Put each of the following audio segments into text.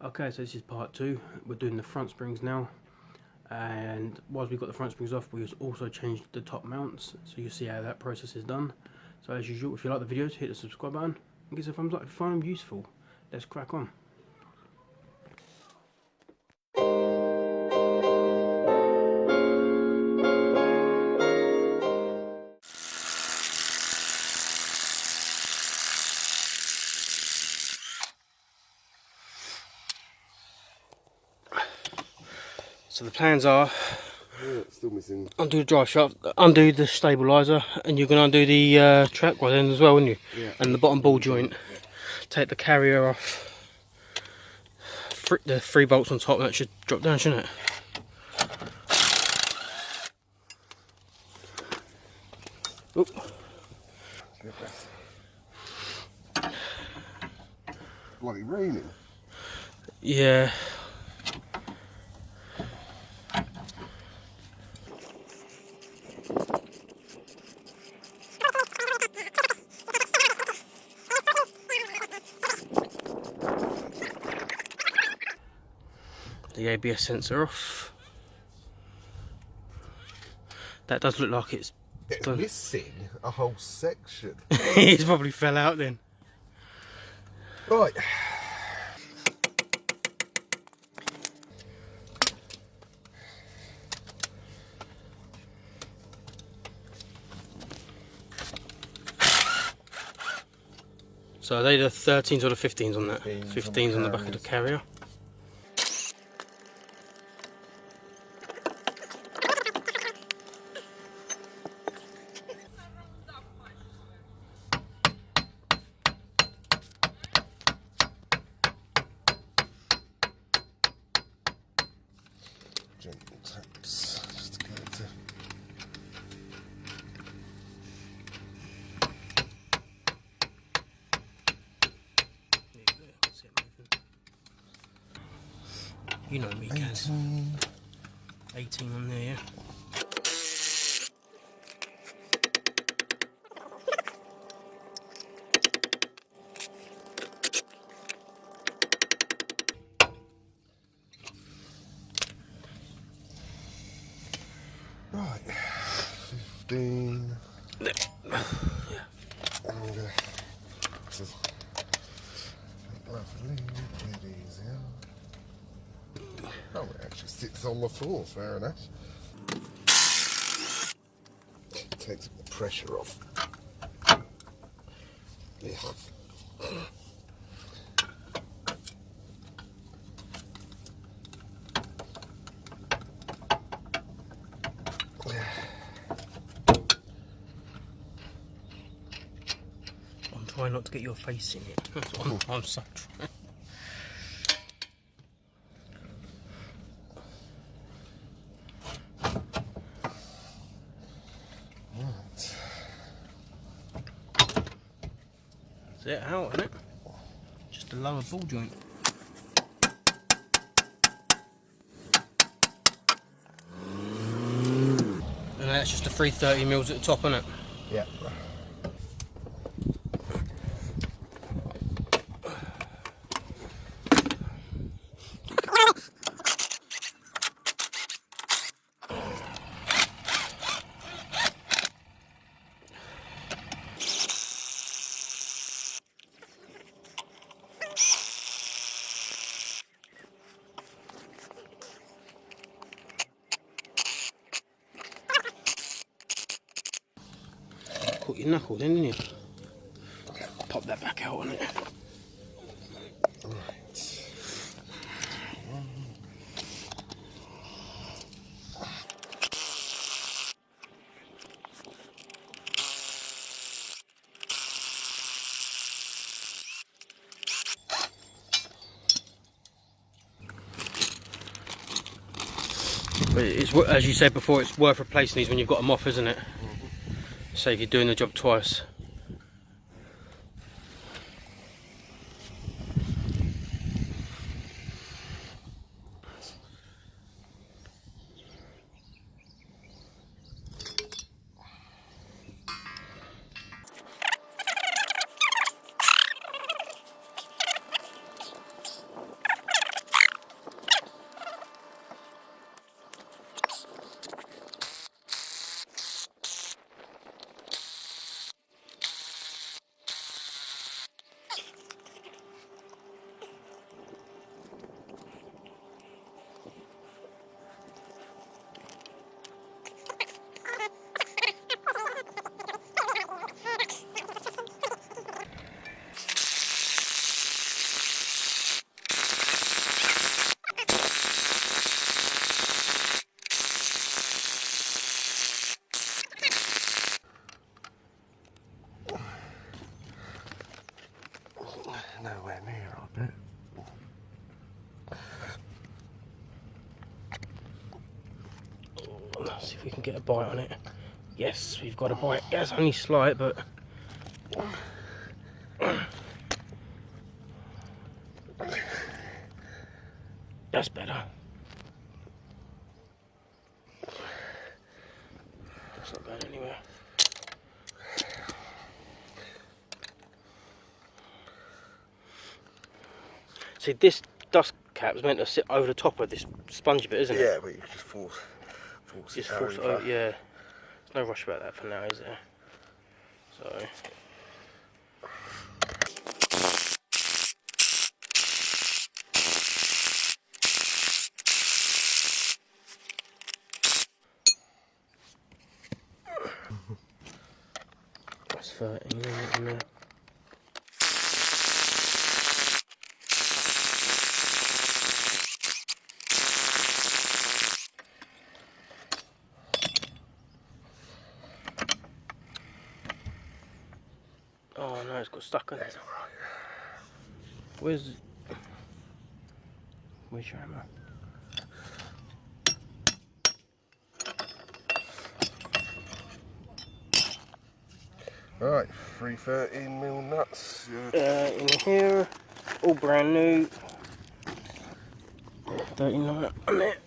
Okay, so this is part 2. We're doing the front springs now, and whilst we've got the front springs off, we also changed the top mounts, so you'll see how that process is done. So as usual, if you like the videos, hit the subscribe button and give us a thumbs up if you find them useful. Let's crack on. So the plans are, still missing. undo the drive shaft, undo the stabiliser, and you're going to undo the track rod end as well, aren't you? Yeah. And the bottom ball joint. Yeah. Take the carrier off. The 3 bolts on top, that should drop down, shouldn't it? Oop. Bloody raining. Yeah. The ABS sensor off. That does look like it's missing a whole section. He's probably fell out then. Right. So are they the 13s or the 15s on that? 15s on the back of the carrier. Gentle taps just to get it to. You know me, Chazz. 18 on there, yeah. Right. 15. Yeah. And just lovely, bit easier. Oh, it actually sits on the floor, fair enough. Takes the pressure off. Yeah. I'm trying not to get your face in it. That's what I'm so trying. That's it out, isn't it? Just a lower ball joint. And that's just a 330mm at the top, isn't it? Yeah. Caught your knuckle then, didn't you? Pop that back out on it. Right. But it's, as you said before, it's worth replacing these when you've got them off, isn't it? Save you doing the job twice. See if we can get a bite on it. Yes, we've got a bite. Yeah, it's only slight, but that's better. That's not bad anyway. See, this dust cap is meant to sit over the top of this spongy bit, isn't it? Yeah, but you can just force Just it force it over. over, yeah. There's no rush about that for now, is there? So. That's 13 in there. Oh no, it's got stuck in it. Where's your hammer? Right, 313mm nuts. In here, all brand new. 39 on it.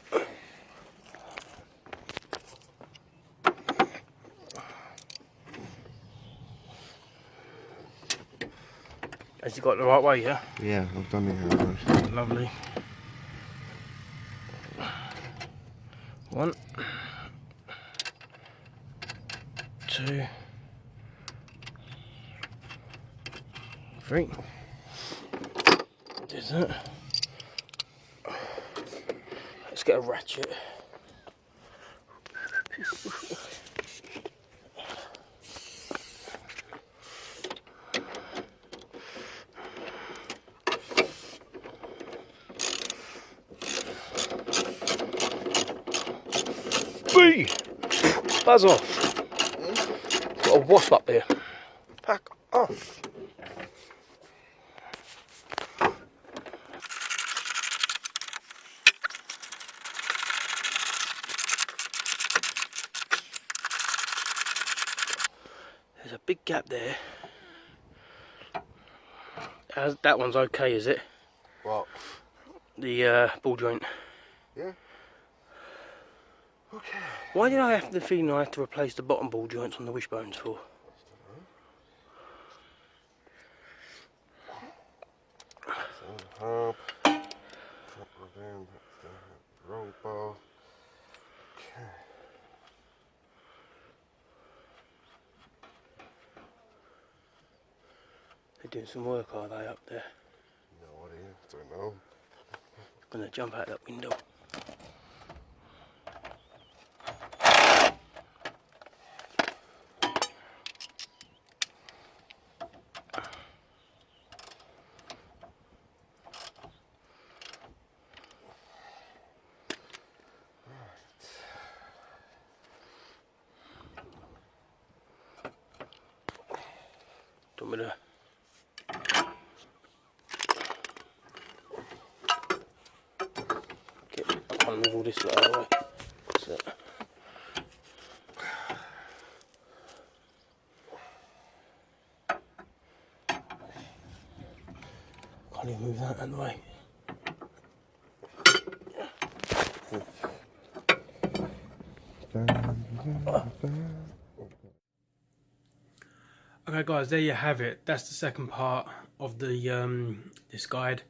Has he got it the right way, yeah? Yeah, I've done it. Lovely. 1, 2, 3. There's that. Let's get a ratchet. Buzz off. Got a wasp up there. Pack off. There's a big gap there. That one's okay, is it? What? The ball joint. Yeah. Okay. Why did I have the feeling I have to replace the bottom ball joints on the wishbones for? Hub. Roll bar. Okay. They're doing some work, are they, up there? No idea. Don't know. Gonna jump out that window. Do you want me to? I can't move all this out of the way. That's it. Can't even move that out of the way. Okay guys, there you have it. That's the second part of the this guide.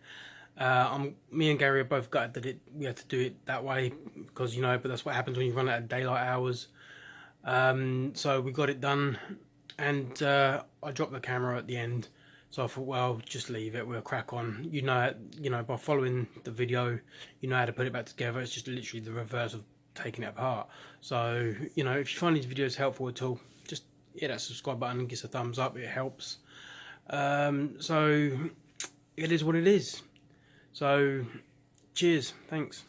Me and Gary are both gutted that we had to do it that way because, you know, but that's what happens when you run out of daylight hours. So we got it done, and I dropped the camera at the end. So I thought, well, just leave it. We'll crack on. You know, by following the video, you know how to put it back together. It's just literally the reverse of taking it apart. So, you know, if you find these videos helpful at all, just hit that subscribe button and give us a thumbs up. It helps. So it is what it is. So cheers. Thanks.